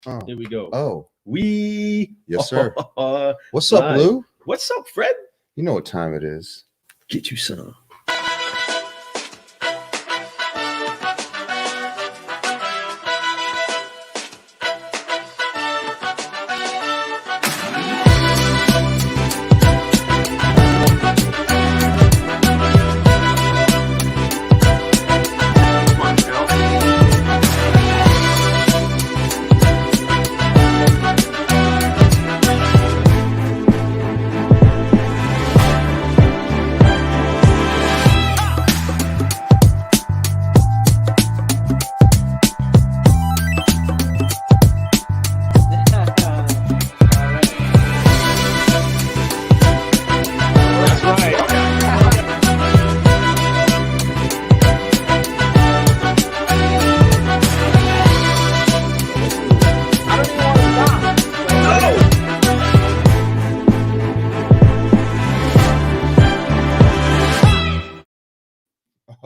Oh. Here we go. Oh. Yes, sir. What's up, Blue? What's up, Fred? You know what time it is. Get you some.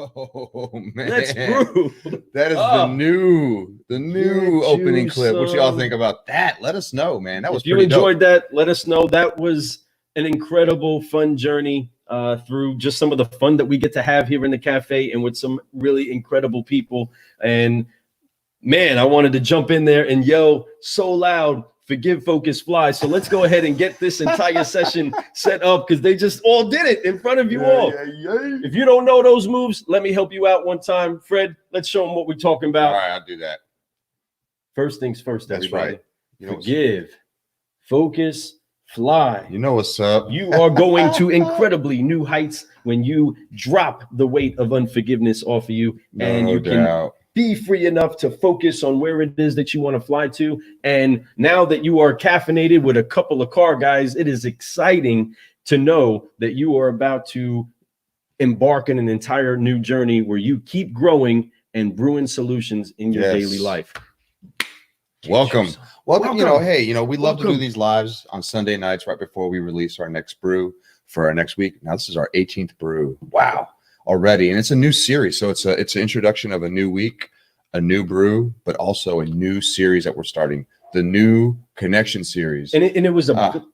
Oh man, Let's brew. That is the new opening clip. What y'all think about that? Let us know, man. That was if you pretty enjoyed dope. that, let us know. That was an incredible, fun journey through just some of the fun that we get to have here in the cafe and with some really incredible people. And man, I wanted to jump in there and yell so loud, "Forgive, focus, fly." So let's go ahead and get this entire session set up because they just all did it in front of you all. Yeah. If you don't know those moves, let me help you out one time. Fred, let's show them what we're talking about. All right, I'll do that. First things first, That's everybody. right. You know Forgive, focus, fly. You know what's up. You are going to incredibly new heights when you drop the weight of unforgiveness off of you, and you can be free enough to focus on where it is that you want to fly to. And now that you are caffeinated with a couple of car guys, it is exciting to know that you are about to embark on an entire new journey where you keep growing and brewing solutions in your daily life. Welcome. You know, we love to do these lives on Sunday nights right before we release our next brew for our next week. Now this is our 18th brew. Wow. Already. And it's a new series. So it's an introduction of a new week, a new brew, but also a new series that we're starting, the new Connection series. And it was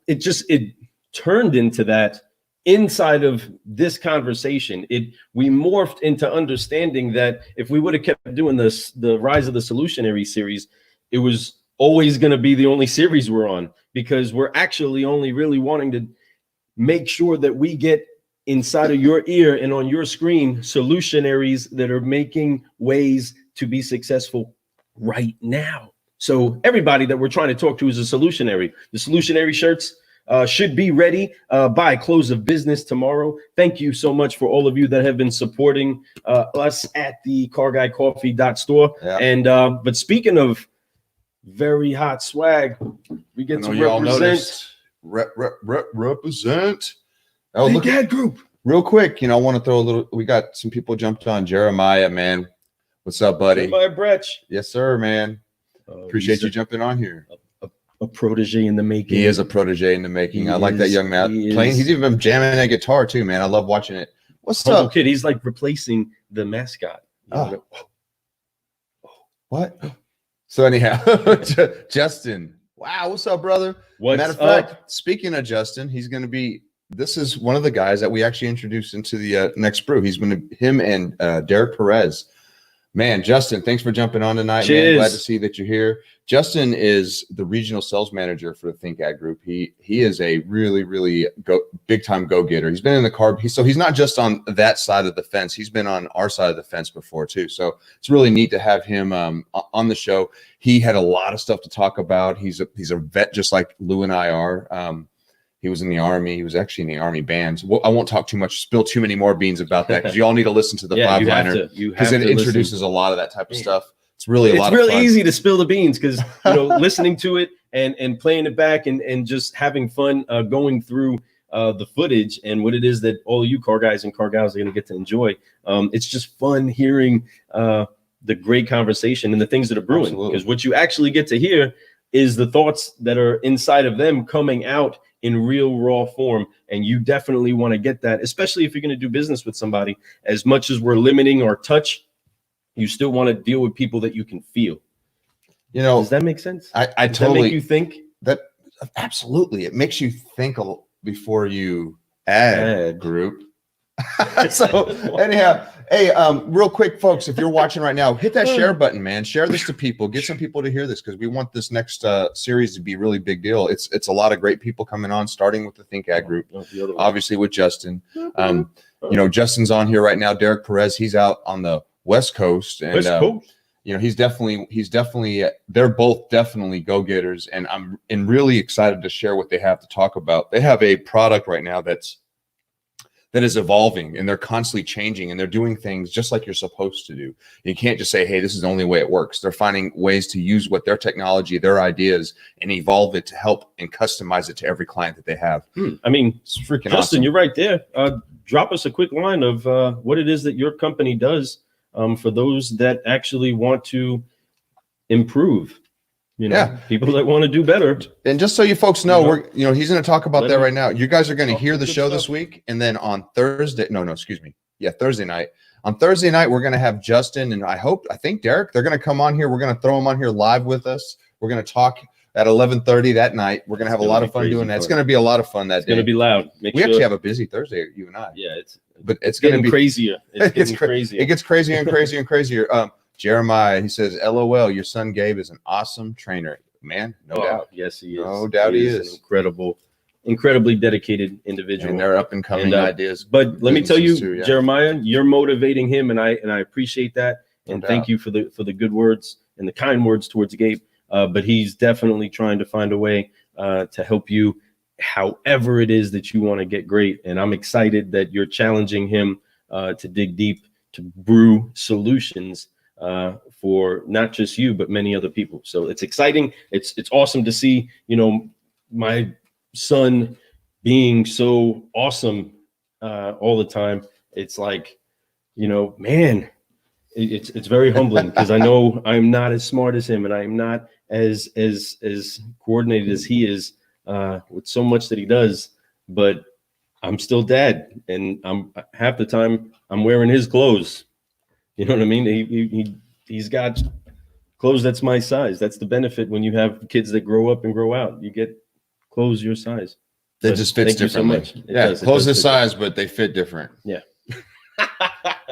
it turned into that inside of this conversation. We morphed into understanding that if we would have kept doing the Rise of the Solutionary series, it was always going to be the only series we're on, because we're actually only really wanting to make sure that we get inside of your ear and on your screen solutionaries that are making ways to be successful right now. So everybody that we're trying to talk to is a solutionary. The solutionary shirts should be ready by close of business tomorrow. Thank you so much for all of you that have been supporting us at the carguycoffee.store. Yeah. And but speaking of very hot swag, we get to represent. Oh, look at group. Real quick, I want to throw a little. We got some people jumped on. Jeremiah, man, what's up, buddy? Jeremiah Bretch. Yes, sir, man. Appreciate you jumping on here. A protege in the making. He is a protege in the making. I like that young man playing. He's even been jamming that guitar too, man. I love watching it. What's up, kid? He's like replacing the mascot. What? So anyhow, Justin. Wow, what's up, brother? Matter of fact, speaking of Justin, he's going to be. This is one of the guys that we actually introduced into the next brew. Him and Derek Perez. Man, Justin, thanks for jumping on tonight. Cheers. Man, glad to see that you're here. Justin is the regional sales manager for the Think Ad Group. He is a really big time go getter. He's been in the car. So he's not just on that side of the fence. He's been on our side of the fence before too. So it's really neat to have him on the show. He had a lot of stuff to talk about. He's a vet just like Lou and I are. He was in the Army. He was actually in the Army band. Well, I won't talk too much, spill too many more beans about that, because you all need to listen to the five-liner, because it introduces a lot of that type of stuff. It's really a lot of fun. It's really easy to spill the beans, because listening to it and playing it back and just having fun going through the footage and what it is that all you car guys and car gals are going to get to enjoy. It's just fun hearing the great conversation and the things that are brewing, because what you actually get to hear is the thoughts that are inside of them coming out in real raw form. And you definitely want to get that, especially if you're going to do business with somebody. As much as we're limiting our touch, you still want to deal with people that you can feel. Does that make sense? I Does totally that make you think? that absolutely. It makes you think before you add group. So anyhow, hey, real quick, folks, if you're watching right now, hit that share button, man. Share this to people. Get some people to hear this because we want this next series to be a really big deal. It's a lot of great people coming on, starting with the Think Ad group, obviously with Justin. Justin's on here right now. Derek Perez, he's out on the West Coast, and he's definitely they're both definitely go-getters, and I'm really excited to share what they have to talk about. They have a product right now that is evolving, and they're constantly changing, and they're doing things just like you're supposed to do. You can't just say, hey, this is the only way it works. They're finding ways to use what their technology, their ideas, and evolve it to help and customize it to every client that they have. I mean, it's freaking Justin, awesome. You're right there. Drop us a quick line of what it is that your company does for those that actually want to improve. People that want to do better. And just so you folks know, he's going to talk about that right now. You guys are going to hear the show this week, and then on Thursday, Thursday night. On Thursday night, we're going to have Justin, and I think Derek, they're going to come on here. We're going to throw them on here live with us. We're going to talk at 11:30 that night. We're going to have a lot of fun doing that. It's going to be a lot of fun that day. It's going to be loud. We actually have a busy Thursday, you and I. Yeah, it's going to be crazier. It's getting crazier. It gets crazier and crazier and crazier. Jeremiah, he says, LOL, your son Gabe is an awesome trainer. Man, no doubt. Yes, he is. No doubt he is. An incredibly dedicated individual. And they're up and coming ideas. But let me tell you, Jeremiah, you're motivating him, and I appreciate that. And thank you for the good words and the kind words towards Gabe. But he's definitely trying to find a way to help you however it is that you want to get great. And I'm excited that you're challenging him to dig deep, to brew solutions for not just you, but many other people. So it's exciting. It's awesome to see, my son being so awesome all the time. It's like, man, it's very humbling because I know I'm not as smart as him, and I am not as coordinated as he is with so much that he does, but I'm still dad, and I'm half the time I'm wearing his clothes. You know what I mean? He's got clothes that's my size. That's the benefit when you have kids that grow up and grow out. You get clothes your size. It just fits differently. So yeah, clothes his size, but they fit different. Yeah.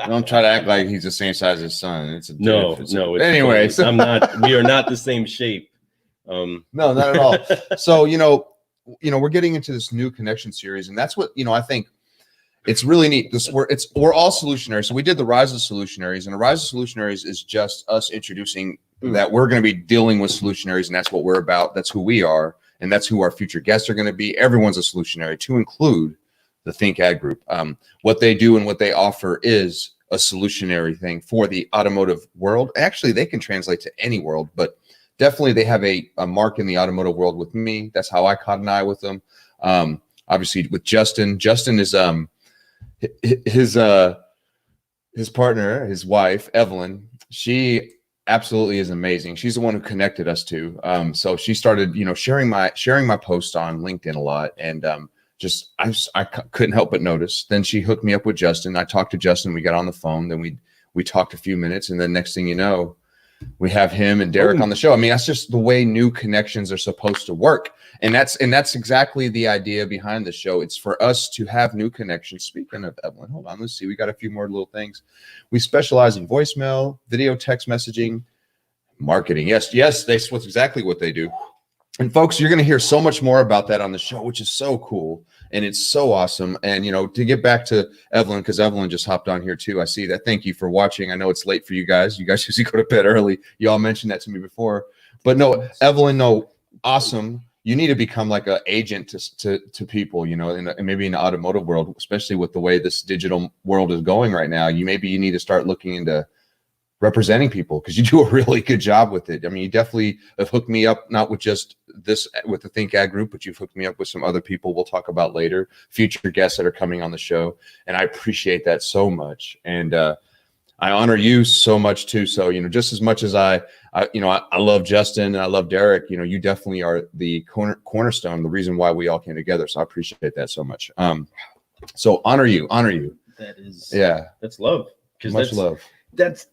Don't try to act like he's the same size as his son. It's a no. Anyways, I'm not. We are not the same shape. No, not at all. So we're getting into this new connection series, and that's what I think. It's really neat. We're all solutionaries. So we did the Rise of Solutionaries, and the Rise of Solutionaries is just us introducing that we're going to be dealing with solutionaries, and that's what we're about. That's who we are, and that's who our future guests are going to be. Everyone's a solutionary, to include the Think Ad Group. What they do and what they offer is a solutionary thing for the automotive world. Actually, they can translate to any world, but definitely they have a mark in the automotive world with me. That's how I caught an eye with them. Obviously, with Justin. Justin is his partner, his wife, Evelyn. She absolutely is amazing. She's the one who connected us to. So she started, sharing my post on LinkedIn a lot, and I couldn't help but notice. Then she hooked me up with Justin. I talked to Justin. We got on the phone. Then we talked a few minutes, and then next thing you know, we have him and Derek on the show. I mean, that's just the way new connections are supposed to work. And that's exactly the idea behind the show. It's for us to have new connections. Speaking of Evelyn, hold on, let's see. We got a few more little things. We specialize in voicemail, video, text messaging, marketing. Yes, that's exactly what they do. And folks, you're going to hear so much more about that on the show, which is so cool. And it's so awesome. And, to get back to Evelyn, because Evelyn just hopped on here too. I see that. Thank you for watching. I know it's late for you guys. You guys usually go to bed early. You all mentioned that to me before. But no, Evelyn, awesome. You need to become like an agent to people, and maybe in the automotive world, especially with the way this digital world is going right now. You need to start looking into representing people, because you do a really good job with it. I mean, you definitely have hooked me up, not with just this, with the Think Ad Group, but you've hooked me up with some other people we'll talk about later, future guests that are coming on the show. And I appreciate that so much. And I honor you so much too. So, just as much as I love Justin and I love Derek, you definitely are the cornerstone, the reason why we all came together. So I appreciate that so much. So honor you. That is, yeah, that's love. Much love. That's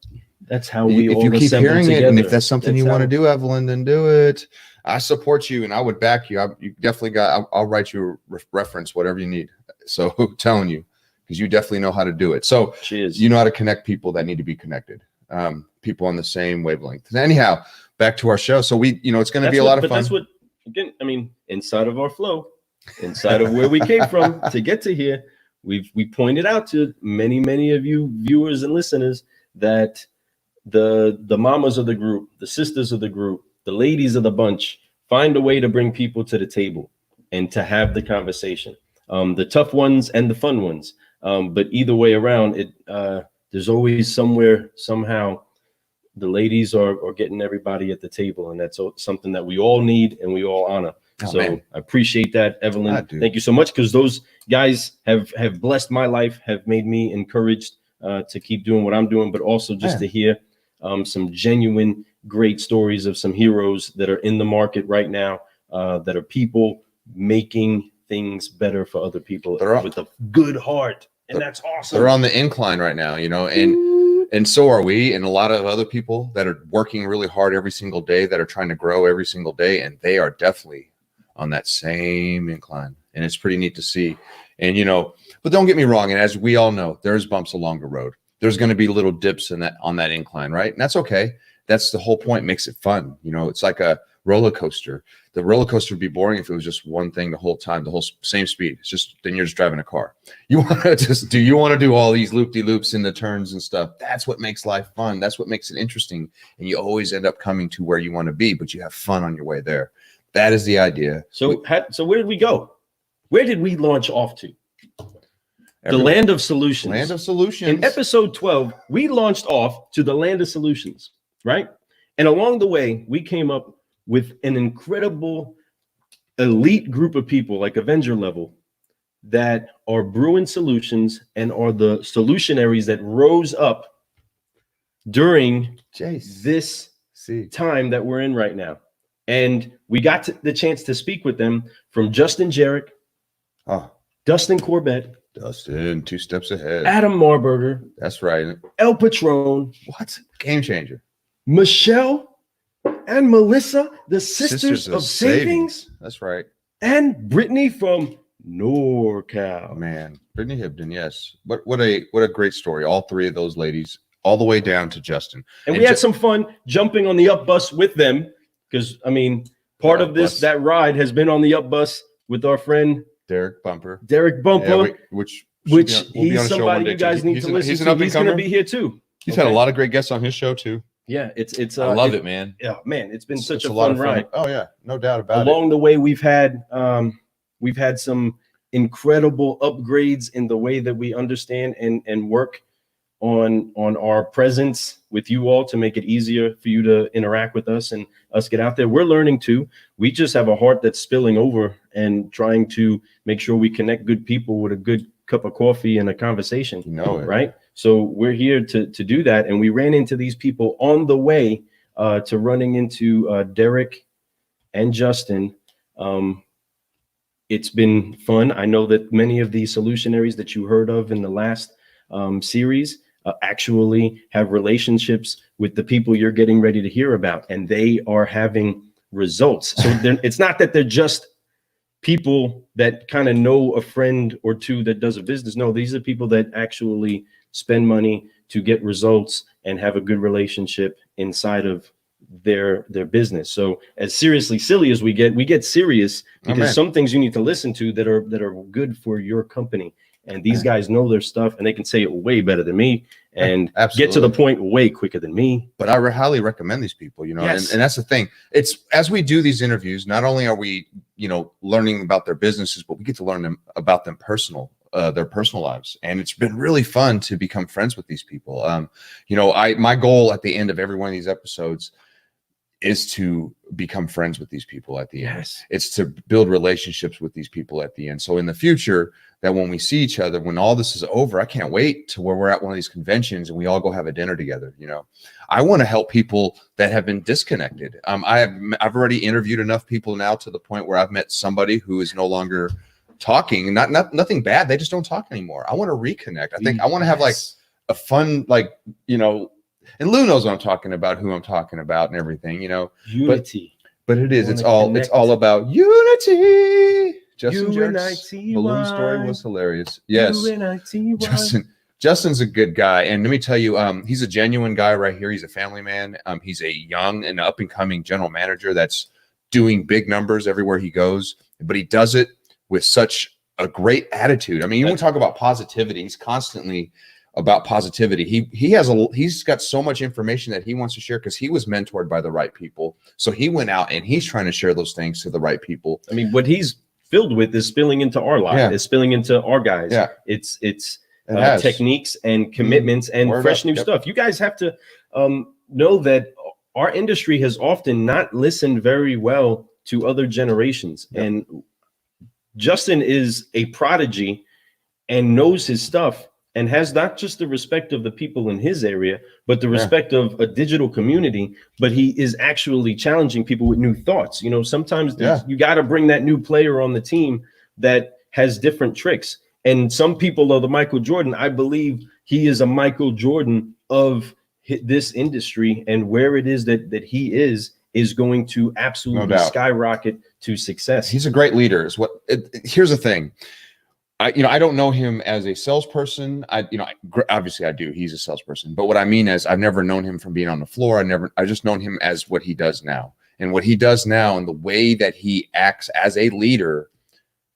That's how we if all you keep assemble hearing together. it, and if that's something you want to how- do, Evelyn, then do it. I support you, and I would back you. You definitely got. I'll write you a reference, whatever you need. So telling you, because you definitely know how to do it. So Cheers. you know how to connect people that need to be connected. People on the same wavelength. Anyhow, back to our show. So it's going to be a lot of fun. But that's what, again, I mean, inside of our flow, inside of where we came from to get to here, we pointed out to many of you viewers and listeners that the mamas of the group, the sisters of the group, the ladies of the bunch find a way to bring people to the table and to have the conversation, the tough ones and the fun ones. But either way around, there's always somehow the ladies are getting everybody at the table, and that's something that we all need and we all honor. Man. I appreciate that, Evelyn. Thank you so much, because those guys have blessed my life, have made me encouraged to keep doing what I'm doing, but also just to hear some genuine great stories of some heroes that are in the market right now, that are people making things better for other people with a good heart. And that's awesome. They're on the incline right now, and so are we, and a lot of other people that are working really hard every single day, that are trying to grow every single day, and they are definitely on that same incline. And it's pretty neat to see. And but don't get me wrong, and as we all know, there's bumps along the road. There's going to be little dips on that incline, right? And that's okay. That's the whole point. Makes it fun. It's like a roller coaster. The roller coaster would be boring if it was just one thing the whole time, the whole same speed. It's just, then you're just driving a car. You want to do all these loop-de-loops in the turns and stuff. That's what makes life fun. That's what makes it interesting. And you always end up coming to where you want to be, but you have fun on your way there. That is the idea. So where did we go? Where did we launch off to? The land of solutions. Land of solutions. In episode 12, we launched off to the land of solutions, right? And along the way, we came up with an incredible elite group of people, like Avenger level, that are brewing solutions and are the solutionaries that rose up during this time that we're in right now. And we got the chance to speak with them, from Justin Jarrett, Dustin Corbett, Dustin, 2 steps ahead, Adam Marburger. That's right. El Patron. What? Game changer. Michelle and Melissa, the Sisters of Savings. That's right. And Brittany from NorCal. Man, Brittany Hibden, yes. What a great story. All 3 of those ladies, all the way down to Justin. And we had some fun jumping on the up bus with them, because, I mean, part of that ride has been on the up bus with our friend Derek Bumper. Yeah, which he's somebody you guys need to listen to. He's going to be here too. He's had a lot of great guests on his show too. Yeah, it's I love it, man. Yeah, man, it's been such a fun ride. Oh yeah, no doubt about it. Along the way, we've had some incredible upgrades in the way that we understand and work on our presence with you all, to make it easier for you to interact with us and us get out there. We're learning too. We just have a heart that's spilling over and trying to make sure we connect good people with a good cup of coffee and a conversation. Right? So we're here to do that. And we ran into these people on the way to running into Derek and Justin. It's been fun. I know that many of these solutionaries that you heard of in the last series actually have relationships with the people you're getting ready to hear about, and they are having results. So it's not that they're just people that kind of know a friend or two that does a business. No, these are people that actually spend money to get results and have a good relationship inside of their business. So as seriously silly as we get serious, because some things you need to listen to that are good for your company. And these guys know their stuff, and they can say it way better than me and get to the point way quicker than me. But I highly recommend these people, and that's the thing. It's, as we do these interviews, not only are we, learning about their businesses, but we get to learn about their personal lives. And it's been really fun to become friends with these people. My goal at the end of every one of these episodes is to become friends with these people at the end. It's to build relationships with these people at the end. So in the future, that when we see each other, when all this is over, I can't wait to where we're at one of these conventions and we all go have a dinner together. I want to help people that have been disconnected. I've already interviewed enough people now to the point where I've met somebody who is no longer talking, nothing bad. They just don't talk anymore. I want to reconnect. I think I want to have like a fun, and Lou knows what I'm talking about, who I'm talking about, and everything, you know. Unity. But it is. It's all about unity. Justin Jerk's balloon story was hilarious. Yes, Justin's a good guy, and let me tell you, he's a genuine guy right here. He's a family man. He's a young and up and coming general manager that's doing big numbers everywhere he goes, but he does it with such a great attitude. I mean, you want to talk about positivity. He's constantly about positivity. He's got so much information that he wants to share because he was mentored by the right people. So he went out and he's trying to share those things to the right people. I mean, what he's filled with is spilling into our life. It's spilling into our guys. Yeah. It's techniques and commitments and fresh new stuff. You guys have to know that our industry has often not listened very well to other generations. And Justin is a prodigy and knows his stuff and has not just the respect of the people in his area, but the respect of a digital community. But he is actually challenging people with new thoughts. You know, sometimes you got to bring that new player on the team that has different tricks. And some people are the Michael Jordan. I believe he is a Michael Jordan of this industry, and where it is that he is going to absolutely skyrocket to success. He's a great leader. Here's the thing. I don't know him as a salesperson. Obviously I do. He's a salesperson. But what I mean is I've never known him from being on the floor. I just known him as what he does now. And what he does now and the way that he acts as a leader,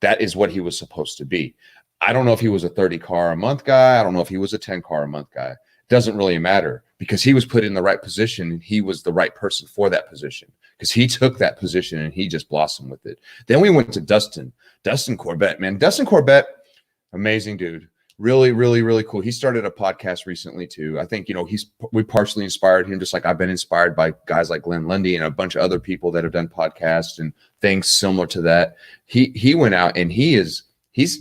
that is what he was supposed to be. I don't know if he was a 30 car a month guy. I don't know if he was a 10 car a month guy. Doesn't really matter because he was put in the right position and he was the right person for that position because he took that position and he just blossomed with it. Then we went to Dustin Corbett, man. Dustin Corbett, amazing dude. Really, really, really cool. He started a podcast recently too. I think, we partially inspired him, just like I've been inspired by guys like Glenn Lundy and a bunch of other people that have done podcasts and things similar to that. He went out and he's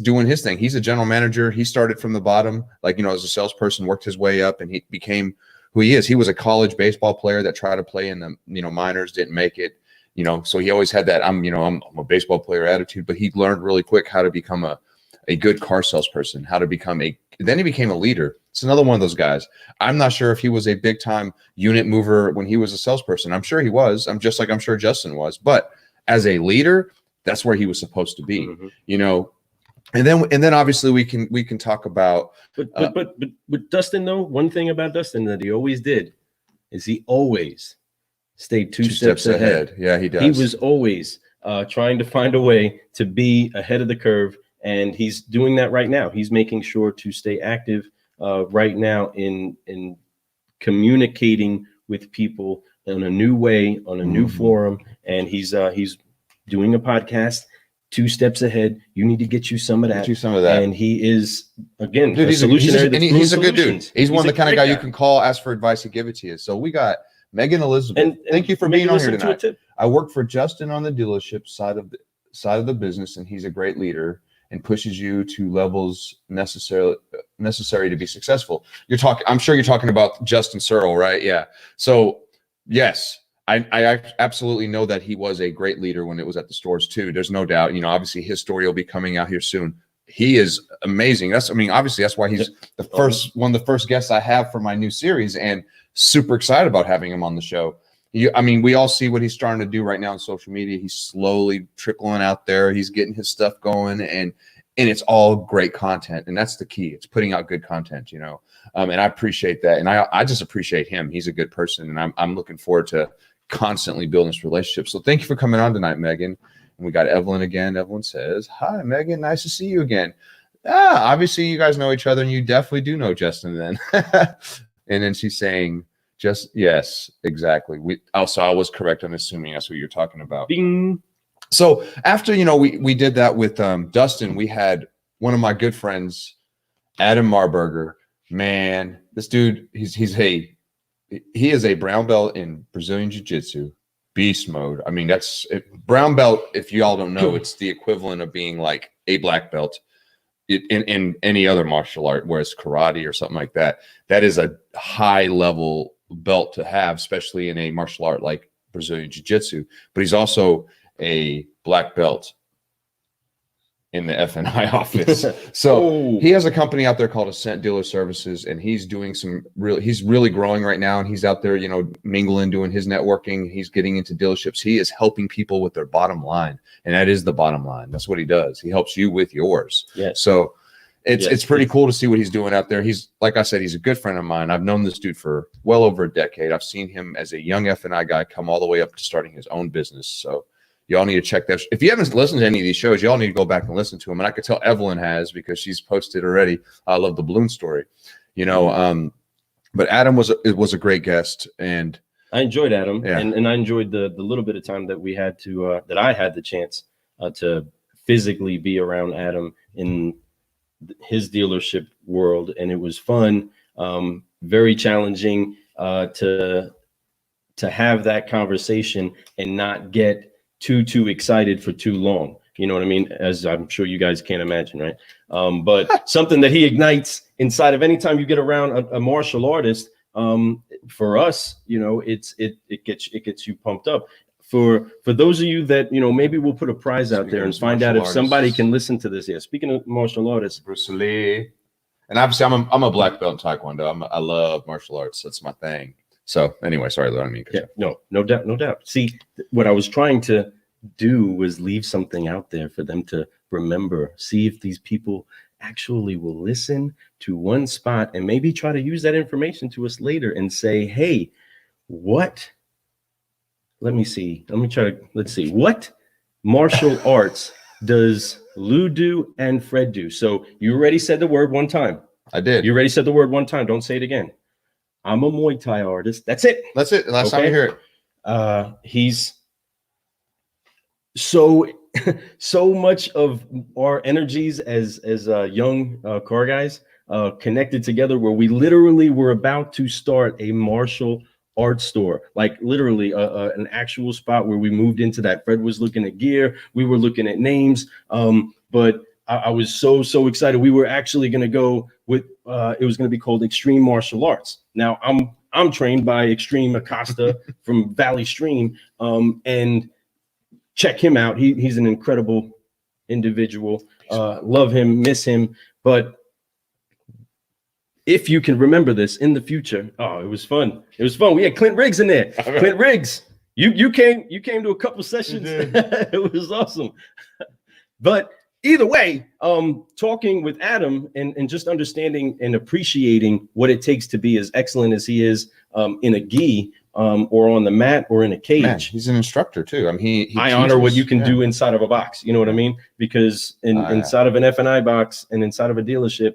doing his thing. He's a general manager. He started from the bottom, as a salesperson, worked his way up, and he became who he is. He was a college baseball player that tried to play in the, minors, didn't make it, so he always had that, I'm a baseball player attitude, but he learned really quick how to become a good car salesperson, how to become then he became a leader. It's another one of those guys. I'm not sure if he was a big time unit mover when he was a salesperson. I'm sure he was. I'm sure Justin was, but as a leader, that's where he was supposed to be, And then obviously we can talk about but with Dustin though, one thing about Dustin that he always did is he always stayed two steps ahead. Yeah, he does. He was always trying to find a way to be ahead of the curve, and he's doing that right now. He's making sure to stay active right now in communicating with people in a new way, on a new forum, and he's doing a podcast. 2 steps ahead. You need to get you some of that. And he is, again, dude, he's a good dude. He's one of the kind of guy you can call, ask for advice, and give it to you. So we got Megan Elizabeth. And thank you for being on here tonight. I work for Justin on the dealership side of the business, and he's a great leader and pushes you to levels necessary to be successful. I'm sure you're talking about Justin Searle, right? Yeah. So yes. I absolutely know that he was a great leader when it was at the stores too. There's no doubt. Obviously his story will be coming out here soon. He is amazing. Obviously that's why he's one of the first guests I have for my new series, and super excited about having him on the show. We all see what he's starting to do right now on social media. He's slowly trickling out there. He's getting his stuff going, and it's all great content. And that's the key. It's putting out good content, and I appreciate that. And I just appreciate him. He's a good person, and I'm looking forward to constantly building this relationship. So thank you for coming on tonight, Megan. And we got Evelyn again. Evelyn says, "Hi, Megan. Nice to see you again." Obviously you guys know each other, and you definitely do know Justin then. And then she's saying, yes, exactly. So I was correct on assuming that's what you're talking about. Bing. So after, we did that with Dustin, we had one of my good friends, Adam Marburger. Man, this dude, he is a brown belt in Brazilian Jiu-Jitsu, beast mode. That's brown belt. If you all don't know, it's the equivalent of being like a black belt in any other martial art, whereas karate or something like that. That is a high level belt to have, especially in a martial art like Brazilian Jiu-Jitsu. But he's also a black belt in the F&I office. So he has a company out there called Ascent Dealer Services, and he's doing he's really growing right now. And he's out there, mingling, doing his networking. He's getting into dealerships. He is helping people with their bottom line. And that is the bottom line. That's what he does. He helps you with yours. Yes. So it's pretty cool to see what he's doing out there. He's, like I said, he's a good friend of mine. I've known this dude for well over a decade. I've seen him as a young F&I guy come all the way up to starting his own business. So y'all need to check that. If you haven't listened to any of these shows, y'all need to go back and listen to them. And I could tell Evelyn has, because she's posted already. I love the balloon story, but Adam was a great guest, and I enjoyed Adam, and I enjoyed the little bit of time that we had that I had the chance to physically be around Adam in his dealership world, and it was fun, very challenging to have that conversation and not get too excited for too long. You know what I mean? As I'm sure you guys can't imagine, right? But something that he ignites inside of anytime you get around a martial artist, for us, it gets you pumped up. For those of you that, maybe we'll put a prize out there and find out if somebody can listen to this. Yeah. Speaking of martial artists, Bruce Lee, and obviously I'm a black belt in Taekwondo. I love martial arts. That's my thing. So anyway, sorry, I mean, no doubt. See, what I was trying to do was leave something out there for them to remember, see if these people actually will listen to one spot and maybe try to use that information to us later and say, hey, what? Let's see. What martial arts does Lou do and Fred do? So you already said the word one time. I did. You already said the word one time. Don't say it again. I'm a Muay Thai artist. That's it. Last time you hear it. He's so much of our energies as young car guys connected together, where we literally were about to start a martial arts store, like literally an actual spot where we moved into that. Fred was looking at gear. We were looking at names. But I was so excited. We were actually going to go with it was going to be called Extreme Martial Arts. Now I'm trained by Extreme Acosta from Valley Stream, and check him out. He's an incredible individual. Love him, miss him. But if you can remember this in the future, it was fun. It was fun. We had Clint Riggs in there. Clint Riggs, you came to a couple sessions. It was awesome. But either way, talking with Adam and just understanding and appreciating what it takes to be as excellent as he is in a gi or on the mat or in a cage. Man, he's an instructor too. I mean, I honor what you can do inside of a box. You know what I mean? Because inside of an F&I box and inside of a dealership,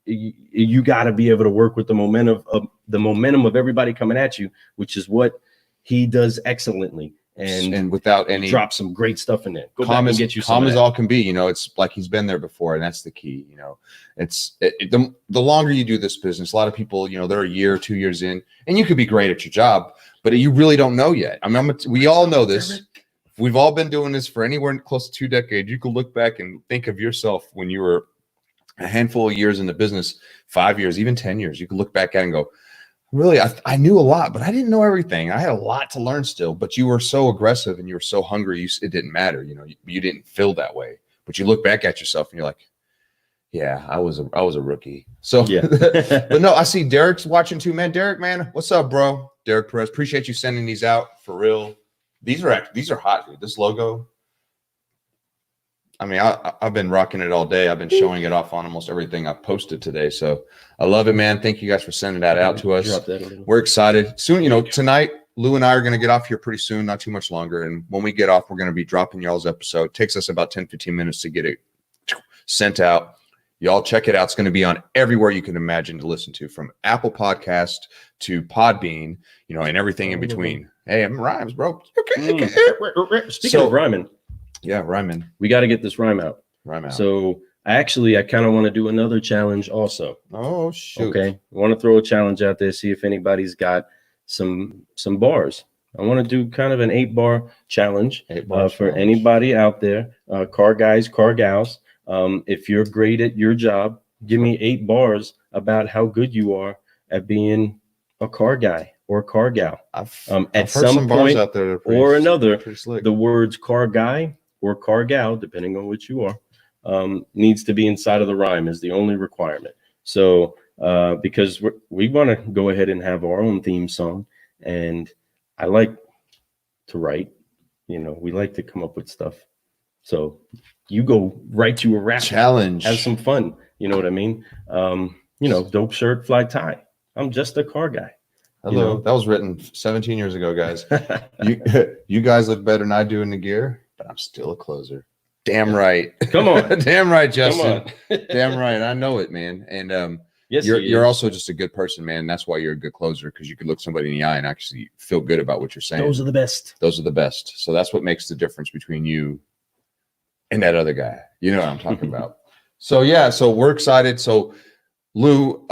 you got to be able to work with the momentum of everybody coming at you, which is what he does excellently. And without any, drop some great stuff in there. Go calm back and get you calm as all can be. It's like he's been there before, and that's the key. The longer you do this business, a lot of people, they're a year, 2 years in, and you could be great at your job, but you really don't know yet. I mean, we all know this. We've all been doing this for anywhere close to 2 decades. You could look back and think of yourself when you were a handful of years in the business, 5 years, even 10 years. You could look back at it and go, really, I knew a lot, but I didn't know everything. I had a lot to learn still, but you were so aggressive and you were so hungry. It didn't matter. You didn't feel that way, but you look back at yourself and you're like, yeah, I was a rookie. So, yeah. But no, I see Derek's watching too, man. Derek, man, what's up, bro? Derek Perez, appreciate you sending these out for real. These are hot, dude. This logo. I mean, I've been rocking it all day. I've been showing it off on almost everything I've posted today. So I love it, man. Thank you guys for sending that out to us. We're excited. Soon, tonight, Lou and I are going to get off here pretty soon, not too much longer. And when we get off, we're going to be dropping y'all's episode. It takes us about 10, 15 minutes to get it sent out. Y'all check it out. It's going to be on everywhere you can imagine to listen to, from Apple Podcast to Podbean, and everything in between. Hey, I'm rhymes, bro. Speaking of rhyming. Yeah, rhyming. We got to get this rhyme out. Rhyme out. So I kind of want to do another challenge also. Oh, shoot. Okay. I want to throw a challenge out there, see if anybody's got some bars. I want to do kind of an 8-bar challenge for anybody out there, car guys, car gals. If you're great at your job, give me 8 bars about how good you are at being a car guy or car gal. I've at some point out there or another, the words car guy or car gal, depending on which you are, needs to be inside of the rhyme is the only requirement. So because we want to go ahead and have our own theme song, and I like to write, we like to come up with stuff. So you go write you a rap challenge, have some fun. You know what I mean? Dope shirt, fly tie. I'm just a car guy. Hello. That was written 17 years ago, guys. You guys look better than I do in the gear, but I'm still a closer. Damn right. Come on. Damn right, Justin. Damn right. I know it, man. And yes, you're also just a good person, man. That's why you're a good closer, because you can look somebody in the eye and actually feel good about what you're saying. Those are the best. Those are the best. So that's what makes the difference between you and that other guy. You know what I'm talking about. So yeah, so we're excited. So Lou,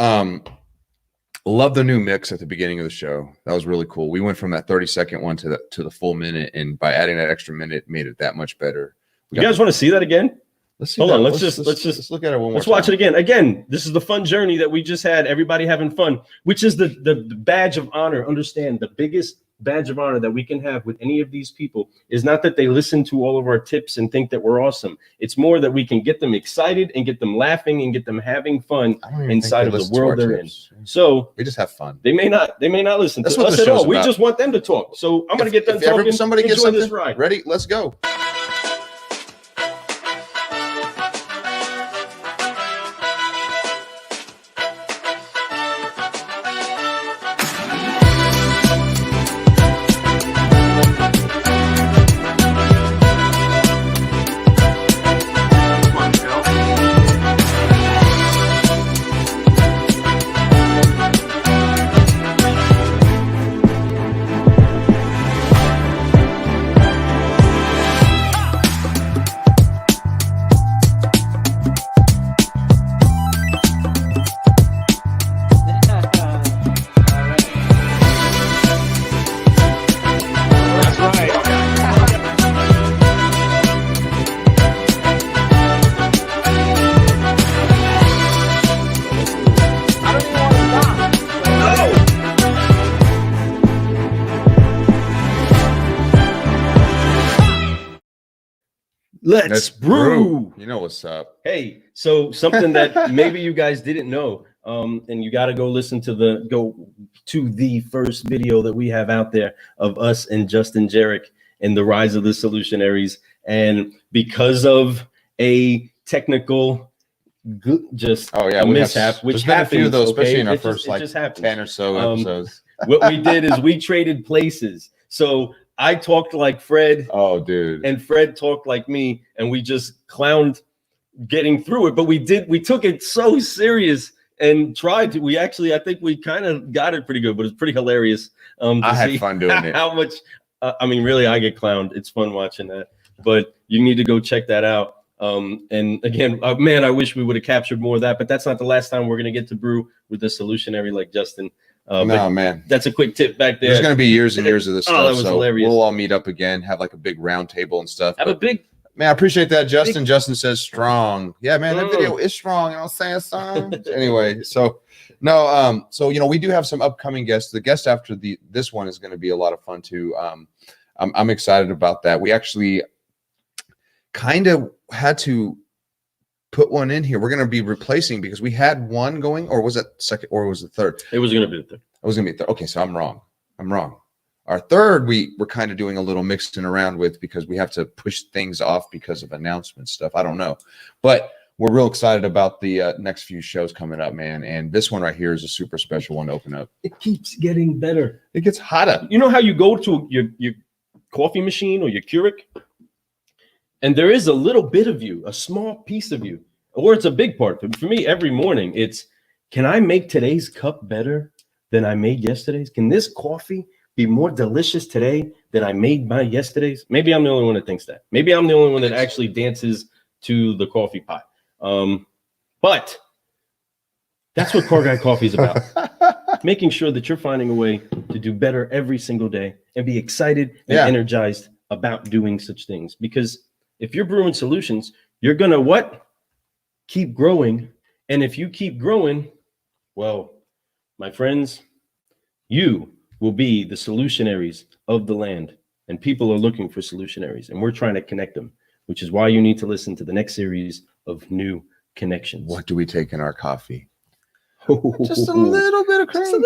love the new mix at the beginning of the show. That was really cool. We went from that 30-second one to the full minute, and by adding that extra minute, made it that much better. You guys want to see that again? Let's see. Hold on. Let's just look at it one more. Let's watch it again. Again, this is the fun journey that we just had. Everybody having fun, which is the badge of honor. Understand, the biggest badge of honor that we can have with any of these people is not that they listen to all of our tips and think that we're awesome. It's more that we can get them excited and get them laughing and get them having fun inside of the world they're in. So we just have fun. They may not listen to us at all. We just want them to talk. So I'm going to get them talking. Somebody gets this ride. Ready? Let's go. Let's brew. You know what's up. Hey, so something that maybe you guys didn't know, and you got to go listen to the first video that we have out there of us and Justin Jarek and the rise of the solutionaries. And because of a technical mishap, which there's been a few of those, especially in our first 10 or so episodes. What we did is we traded places. So I talked like Fred. Oh, dude. And Fred talked like me, and we just clowned getting through it. But we took it so serious and tried to. I think we kind of got it pretty good, but it's pretty hilarious. I had fun doing it. How much, really, I get clowned. It's fun watching that. But you need to go check that out. And again, man, I wish we would have captured more of that, but that's not the last time we're going to get to brew with a solutionary like Justin. No, man, that's a quick tip back there. There's going to be years and years of this stuff. That was hilarious. We'll all meet up again, have like a big round table and stuff. Man, I appreciate that, Justin. Justin says strong. Yeah, man, that video is strong. I'm saying some. Anyway, so we do have some upcoming guests. The guest after this one is going to be a lot of fun too. I'm excited about that. We actually kind of had to put one in here. We're going to be replacing because we had one going, or was it second, or was it third? It was going to be the third. It was going to be third. Okay, so I'm wrong. Our third, we're kind of doing a little mixing around with because we have to push things off because of announcement stuff. I don't know, but we're real excited about the next few shows coming up, man. And this one right here is a super special one to open up. It keeps getting better. It gets hotter. You know how you go to your coffee machine or your Keurig, and there is a little bit of you, a small piece of you, or it's a big part. For me, every morning, it's, can I make today's cup better than I made yesterday's? Can this coffee be more delicious today than I made my yesterday's? Maybe I'm the only one that thinks that. Maybe I'm the only one that actually dances to the coffee pot. But that's what Car Guy Coffee is about. Making sure that you're finding a way to do better every single day and be excited and energized about doing such things. Because if you're brewing solutions, you're going to what? Keep growing. And if you keep growing, well, my friends, you will be the solutionaries of the land. And people are looking for solutionaries, and we're trying to connect them. which is why you need to listen to the next series of New Connections. What do we take in our coffee? Just a little bit of cream.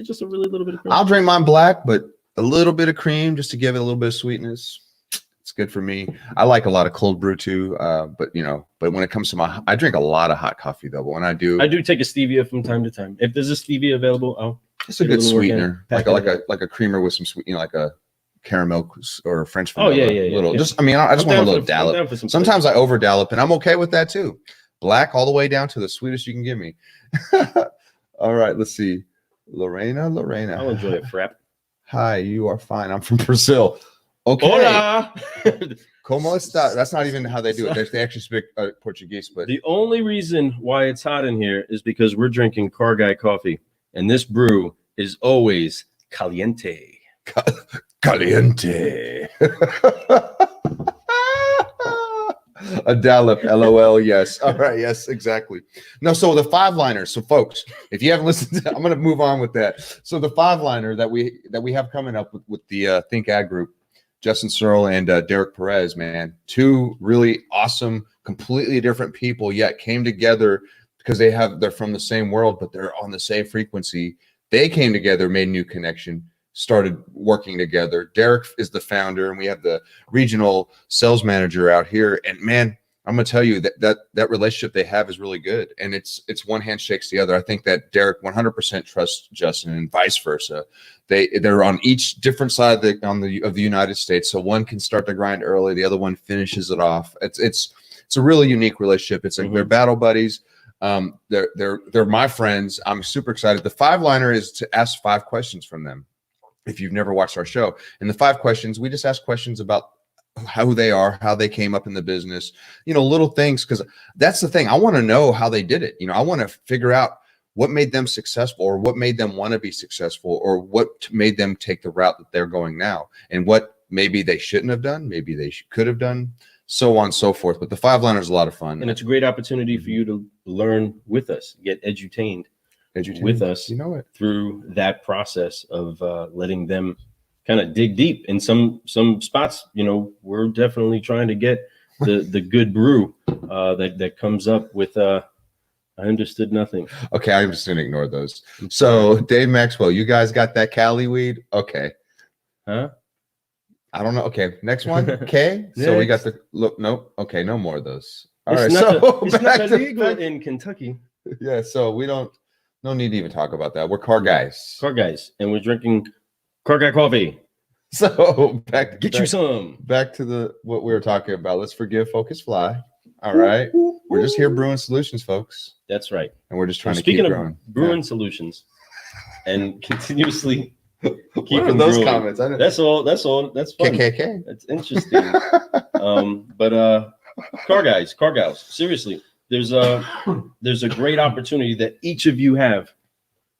Just a really little bit of cream. I'll drink mine black, but a little bit of cream just to give it a little bit of sweetness. It's good for me. I like a lot of cold brew too, but when it comes to I drink a lot of hot coffee though. But when I do take a stevia from time to time. If there's a stevia available, it's a good sweetener, like a creamer with some sweet, like a caramel or French vanilla. Yeah. Just I just want a little dollop. Sometimes I over dollop, and I'm okay with that too. Black all the way down to the sweetest you can give me. All right, let's see. Lorena. I'll enjoy a frap. Hi, you are fine. I'm from Brazil. Okay. Hola. Como está? That's not even how they do it. They actually speak Portuguese. But the only reason why it's hot in here is because we're drinking Car Guy coffee, and this brew is always caliente. Caliente. A dollop, LOL. Yes. All right. Yes, exactly. No, so the 5-liner. So, folks, if you haven't listened to, I'm going to move on with that. So, the 5-liner that we have coming up with the Think Ag Group, Justin Searle and Derek Perez, man, 2 really awesome, completely different people, yet came together because they're from the same world, but they're on the same frequency. They came together, made a new connection, started working together. Derek is the founder, and we have the regional sales manager out here. And man, I'm gonna tell you that relationship they have is really good, and it's one hand shakes the other. I think that Derek 100% trusts Justin, and vice versa. They're on each different side of the United States, so one can start the grind early, the other one finishes it off. It's a really unique relationship. It's like they're battle buddies. They're my friends. I'm super excited. The 5-liner is to ask 5 questions from them. If you've never watched our show, in the 5 questions, we just ask questions about how they are, how they came up in the business, little things, because that's the thing. I want to know how they did it. I want to figure out what made them successful, or what made them want to be successful, or what made them take the route that they're going now, and what maybe they shouldn't have done, maybe they could have done, so on and so forth. But the 5-liner is a lot of fun. And it's a great opportunity for you to learn with us, get edutained with us through that process of letting them kind of dig deep in some spots. We're definitely trying to get the good brew that comes up with I understood nothing. Okay, I'm just gonna ignore those. So Dave Maxwell, you guys got that Cali weed? Okay. Huh? I don't know. Okay, next one. Okay. So we got the look. Nope. Okay, no more of those. All right. It's not illegal in Kentucky. Yeah, so we don't. No need to even talk about that. We're car guys. And we're drinking Car Guy coffee. So get you some. Back to what we were talking about. Let's forgive, focus, fly. All right. We're just here brewing solutions, folks. That's right. And we're just trying to keep growing. Speaking of brewing solutions and continuously keeping those brewing. Comments. I that's all. That's fun. KKK. That's interesting. But car gals, seriously. There's a great opportunity that each of you have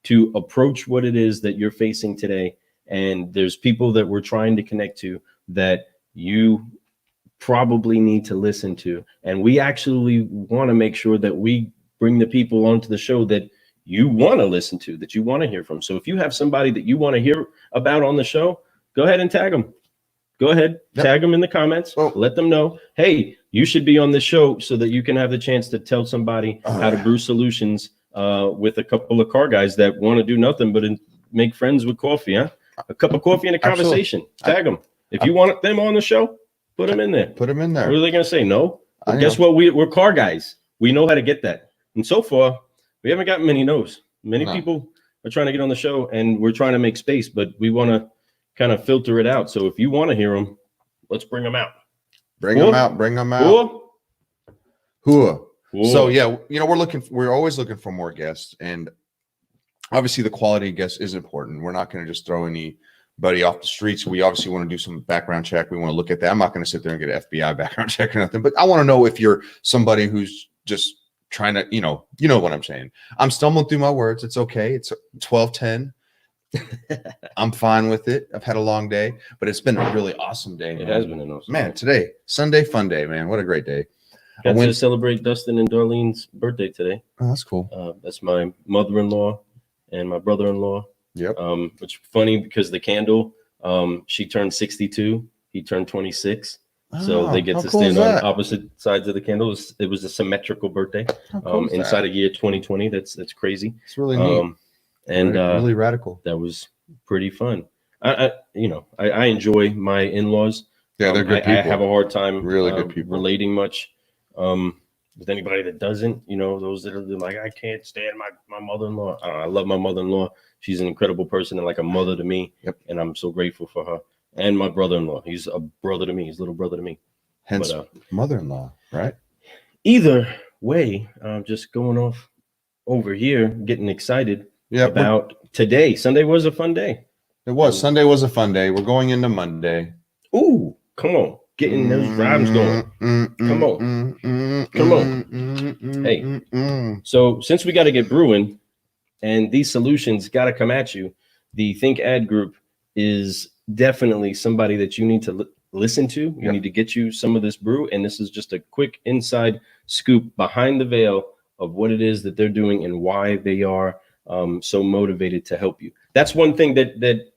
to approach what it is that you're facing today. And there's people that we're trying to connect to that you probably need to listen to. And we actually want to make sure that we bring the people onto the show that you want to listen to, that you want to hear from. So if you have somebody that you want to hear about on the show, go ahead and tag them. Go ahead, tag them in the comments. Let them know, hey, you should be on this show so that you can have the chance to tell somebody how to brew solutions with a couple of car guys that want to do nothing but make friends with coffee. A cup of coffee and a conversation. Tag them. If you want them on the show, put them in there. Put them in there. What are they going to say? No? Well, guess what? We're car guys. We know how to get that. And so far, we haven't gotten many no's. Many people are trying to get on the show, and we're trying to make space, but we want to kind of filter it out. So if you want to hear them, let's bring them out. Bring them out. Hua. So yeah, we're always looking for more guests, and obviously the quality of guests is important. We're not going to just throw anybody off the streets. We obviously want to do some background check. We want to look at that. I'm not going to sit there and get an FBI background check or nothing, but I want to know if you're somebody who's just trying to, you know what I'm saying. I'm stumbling through my words. It's okay. It's 12:10. I'm fine with it. I've had a long day, but it's been a really awesome day. It has been an awesome day. Today, Sunday, fun day, man. What a great day. Got to celebrate Dustin and Darlene's birthday today. Oh, that's cool. That's my mother-in-law and my brother-in-law. Yep. Which is funny because the candle, she turned 62. He turned 26. So they get how to cool is stand on that? opposite sides of the candle. It was a symmetrical birthday How cool is inside that? of year 2020. That's crazy. It's really neat. And really radical. that was pretty fun. I enjoy my in-laws. Yeah, they're good people. I have a hard time Really good people. relating much with anybody that doesn't. Those that are like, I can't stand my mother-in-law. I love my mother-in-law. She's an incredible person and like a mother to me. Yep. And I'm so grateful for her. And my brother-in-law. He's a brother to me. He's a little brother to me. Hence, mother-in-law, right? Either way, just going off over here, getting excited about today. Sunday was a fun day. It was. Sunday was a fun day. We're going into Monday. Ooh, come on. Getting those rhymes going. Come on. Come on. Hey. So since we got to get brewing and these solutions got to come at you, the Think Ad Group is definitely somebody that you need to listen to. You need to get you some of this brew. And this is just a quick inside scoop behind the veil of what it is that they're doing and why they are so motivated to help you. That's one thing that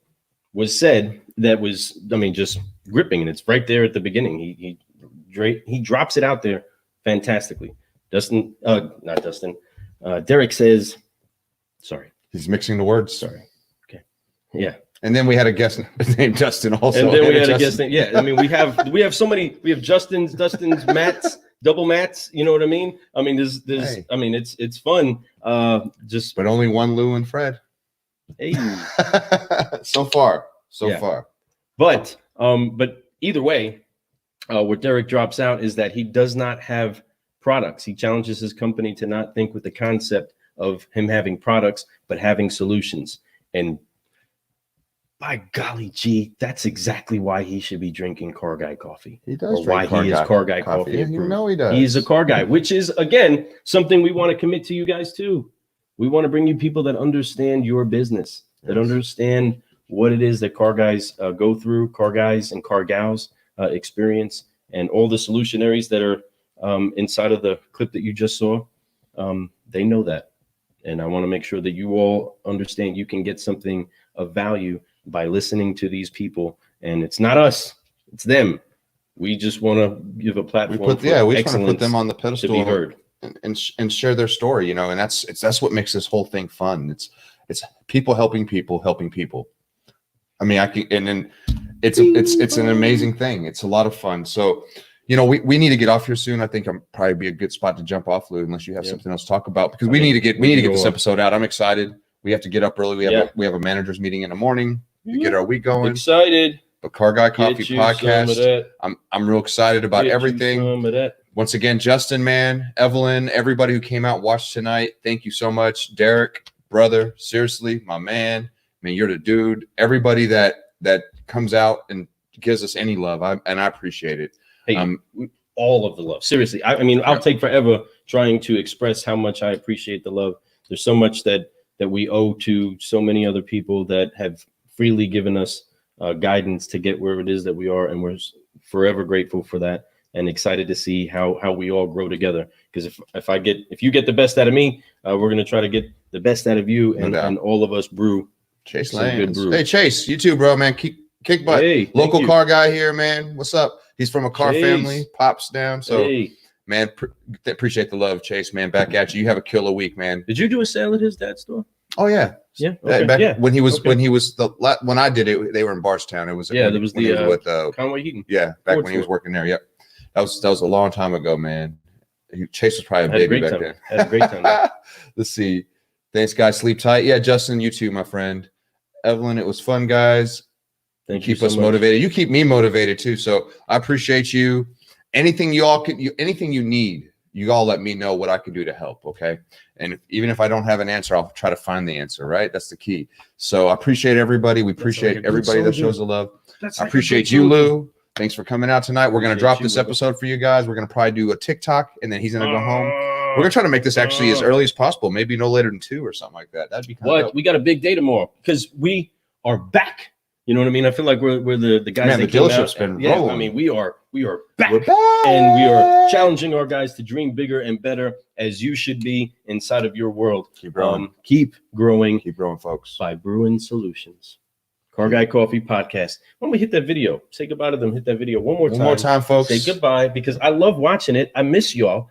was said that was, just gripping, and it's right there at the beginning. He drops it out there fantastically. Derek says, sorry. He's mixing the words. Sorry. Okay. Yeah. And then we had a guest named Dustin also. And then we had a guest name. Yeah. We have so many. We have Dustin's, Matt's, double Matt's. You know what I mean? There's. Hey. It's fun. But only one Lou and Fred. Hey. So far. But either way, what Derek drops out is that he does not have products. He challenges his company to not think with the concept of him having products, but having solutions. And by golly gee, that's exactly why he should be drinking Car Guy coffee. He does. Or why he is Car Guy coffee. Yeah, he does. He's a car guy, which is, again, something we want to commit to you guys too. We want to bring you people that understand your business, that understand what it is that car guys go through, car guys and car gals experience, and all the solutionaries that are inside of the clip that you just saw. They know that. And I want to make sure that you all understand you can get something of value by listening to these people. And it's not us, it's them. We just want to give a platform. We just want to put them on the pedestal to be heard and share their story, and that's what makes this whole thing fun. It's people helping people. It's an amazing thing. It's a lot of fun. So, we need to get off here soon. I think I'm probably be a good spot to jump off, Lou, unless you have something else to talk about, because we need to get this episode out. I'm excited. We have to get up early. We have a managers meeting in the morning to get our week going. Excited. The Car Guy Coffee podcast. I'm real excited about everything. Once again, Justin, man, Evelyn, everybody who came out and watched tonight, thank you so much. Derek, brother, seriously, my man. You're the dude. Everybody that comes out and gives us any love, I appreciate it. Hey, all of the love. Seriously, I'll take forever trying to express how much I appreciate the love. There's so much that we owe to so many other people that have freely given us guidance to get where it is that we are, and we're forever grateful for that, and excited to see how we all grow together. Because if you get the best out of me, we're going to try to get the best out of you, and all of us brew. Chase Lands. Hey, Chase, you too, bro, man. Kick butt. Hey, local car guy here, man. What's up? He's from a car family, pops down. So, man, appreciate the love, Chase, man. Back at you. You have a killer week, man. Did you do a sale at his dad's store? Oh yeah, yeah. Okay. When I did it, they were in Barstown. It was with Conway Heaton. Yeah, back when he was working there. Yep, that was a long time ago, man. Chase was probably a baby back then. Had a great time. Let's see. Thanks, guys. Sleep tight. Yeah, Justin, you too, my friend. Evelyn, it was fun, guys. Thank you. Keep us motivated. You keep me motivated too. So I appreciate you. Anything anything you need, you all let me know what I can do to help. Okay. And even if I don't have an answer, I'll try to find the answer. Right. That's the key. So I appreciate everybody. We appreciate everybody that shows the love. I appreciate you, Lou. Thanks for coming out tonight. We're going to drop this episode for you guys. We're going to probably do a TikTok, and then he's going to go home. We're going to try to make this actually as early as possible. Maybe no later than 2 or something like that. That'd be kind of dope. We got a big day tomorrow because we are back. You know what I mean? I feel like we're the guys. Man, the dealership's been rolling. We are back. We're back, and we are challenging our guys to dream bigger and better, as you should be inside of your world. Keep growing. Keep growing. Keep growing, folks. By Brewing Solutions. Car Guy Coffee Podcast. Why don't we hit that video? Say goodbye to them. Hit that video one more time. One more time, folks. Say goodbye, because I love watching it. I miss y'all.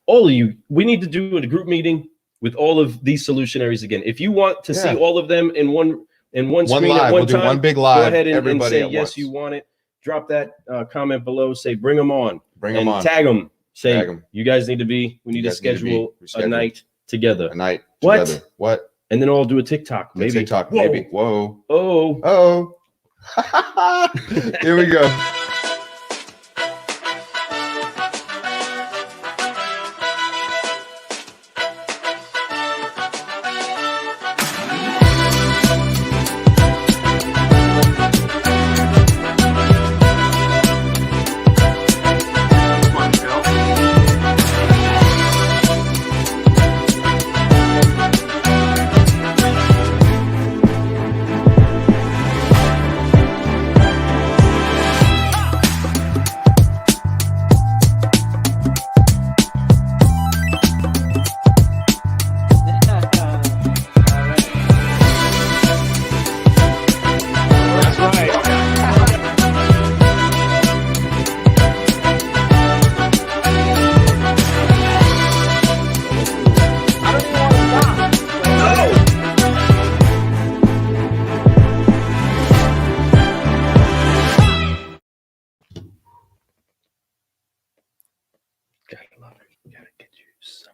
All of you. We need to do a group meeting with all of these solutionaries again. If you want to see all of them in one screen live. at one time, one big live. go ahead and say at yes, once. you want it. Drop that comment below. Say bring them on. Bring them on. Tag them. Say Tag 'em. you guys need to be. We need to schedule a night together. A night What? together. What? And then all do a TikTok. Maybe. TikTok. Maybe. Whoa. Oh. Oh. Here we go.